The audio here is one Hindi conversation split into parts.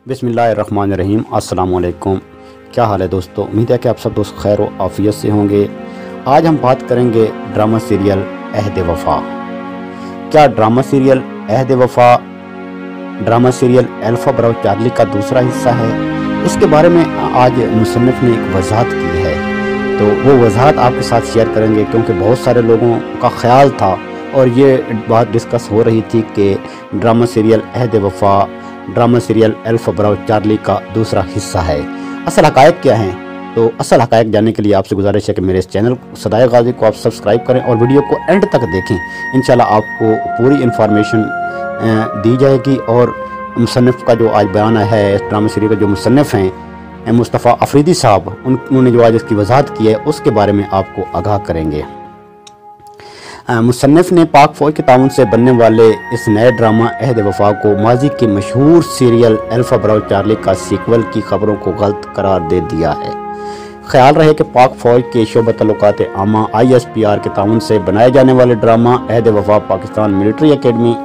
बिस्मिल्लाहिर्रहमानिर्रहीम। अस्सलाम वालेकुम। क्या हाल है दोस्तों? उम्मीद है कि आप सब दोस्त खैर व आफियत से होंगे। आज हम बात करेंगे ड्रामा सीरियल अहद वफ़ा। क्या drama serial Ahad Wafa drama serial Alpha Bravo Charlie का दूसरा हिस्सा है? इसके बारे में आज मुसन्निफ़ ने एक वजाहत की है, तो वो वजाहत आपके साथ शेयर करेंगे, क्योंकि बहुत सारे लोगों का ख्याल था और ये बात डिस्कस हो रही थी कि drama serial Ahad Wafa drama serial Alpha Bravo Charlie का दूसरा हिस्सा है। असल हक़ाइक़ क्या हैं? तो असल हक़ाइक़ जानने के लिए आपसे गुजारिश है कि मेरे इस चैनल सदाए गाज़ी को आप सब्सक्राइब करें और वीडियो को एंड तक देखें। इंशाल्लाह आपको पूरी इन्फॉर्मेशन दी जाएगी। और मुसन्निफ़ का जो आज बयान है, इस ड्रामा सीरियल के जो मुसन्निफ़ हैं मुस्तफ़ा अफरीदी साहब, उन्होंने जो आज इसकी वजाहत की है उसके बारे में आपको आगाह करेंगे। मुसन्निफ़ ने पाक फ़ौज के ताउन से बनने वाले इस नए ड्रामा अहद वफ़ा को माजी के मशहूर सीरियल अल्फ़ा ब्रावो चार्ली का सीक्वल की खबरों को गलत करार दे दिया है। ख्याल रहे कि पाक फ़ौज के शोबा तल्लुकात आमा ISPR के ताउन से बनाए जाने वाले drama Ahad Wafa Pakistan military academy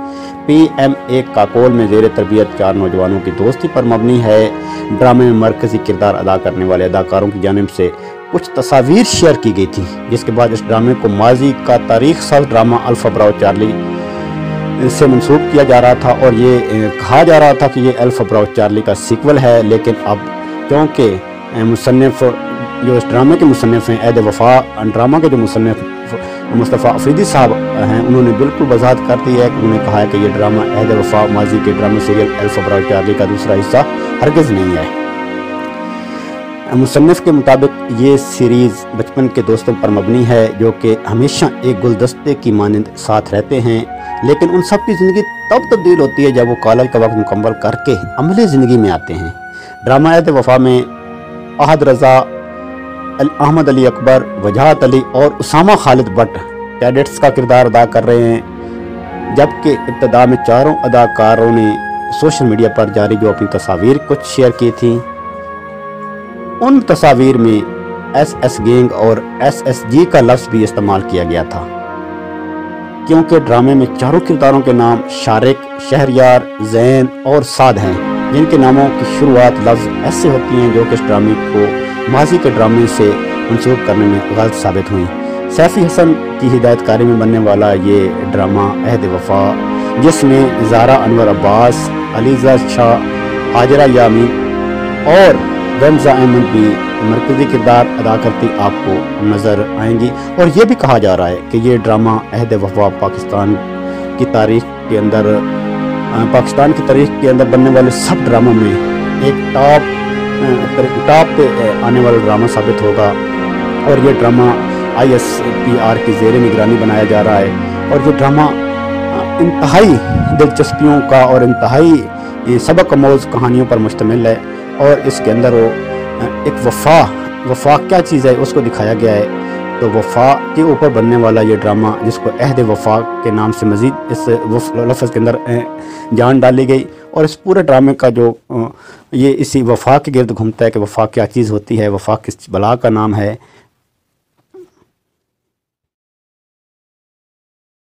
PMA Kakul में ज़ेर तरबियत 4 नौजवानों की दोस्ती पर मबनी है। ड्रामे में मरकज़ी किरदार अदा करने वाले अदाकारों की जानिब से कुछ तस्वीर शेयर की गई थी, जिसके बाद इस ड्रामे को माजी का तारीख साज ड्रामा अल्फ़ा ब्रावो चार्ली से मंसूब किया जा रहा था और ये कहा जा रहा था कि ये अल्फ़ा ब्रावो चार्ली का सीक्वल है। लेकिन अब क्योंकि मुसन्निफ़ जो इस ड्रामे के मुसन्निफ़ हैं, अहद वफ़ा ड्रामा के जो मुसन्निफ़ मुस्तफ़ा अफरीदी साहब हैं, उन्होंने बिल्कुल वजाहत कर दी है। उन्होंने कहा है कि ये ड्रामा अहद वफ़ा माजी के drama serial Alpha Bravo Charlie का दूसरा हिस्सा हरगिज़ नहीं है। मुसन्निफ़ के मुताबिक ये सीरीज़ बचपन के दोस्तों पर मबनी है जो कि हमेशा एक गुलदस्ते की मानंद साथ रहते हैं, लेकिन उन सब की ज़िंदगी तब तब्दील होती है जब वो कॉलेज का वक्त मुकम्मल करके अमली ज़िंदगी में आते हैं। ड्रामा अहद वफ़ा में अहद रज़ा, अहमद अली अकबर, वजाहत अली और उसामा खालिद भट्ट कैडेट्स का किरदार अदा कर रहे हैं, जबकि इब्तिदा में चारों अदाकारों ने सोशल मीडिया पर जारी जो अपनी तस्वीर कुछ शेयर की थी, उन तस्वीर में SS गैंग और SSG का लफ्ज़ भी इस्तेमाल किया गया था, क्योंकि ड्रामे में चारों किरदारों के नाम शारिक, शहरयार, जैन और साद हैं, जिनके नामों की शुरुआत लफ्ज़ S से होती हैं, जो कि इस ड्रामे को माजी के ड्रामे से मंसूब करने में गलत साबित हुई। सैफ़ी हसन की हिदायतकारी में बनने वाला ये ड्रामा अहद वफ़ा, जिसमें ज़ारा अनवर अब्बास, अलीज़ा शाह, हाजरा यामी और रमज़ा अहमद भी मरकज़ी किरदार अदा करती आपको नज़र आएंगी। और ये भी कहा जा रहा है कि ये ड्रामा अहद वफ़ा पाकिस्तान की तारीख़ के अंदर बनने वाले सब ड्रामों में एक टॉप पे आने वाला ड्रामा साबित होगा। और ये ड्रामा ISPR की ज़ेर निगरानी बनाया जा रहा है और ये ड्रामा इंतहाई दिलचस्पियों का और इंतहाई सबक आमोज़ कहानियों पर मुश्तमिल है। और इसके अंदर वो एक वफ़ा क्या चीज़ है उसको दिखाया गया है। तो वफ़ा के ऊपर बनने वाला ये ड्रामा, जिसको अहद वफ़ा के नाम से मज़ीद इस लफ्ज़ के अंदर जान डाली गई, और इस पूरे ड्रामे का जो ये इसी वफ़ा के गिर्द घूमता है कि वफ़ा क्या चीज़ होती है, वफ़ा किस बला का नाम है,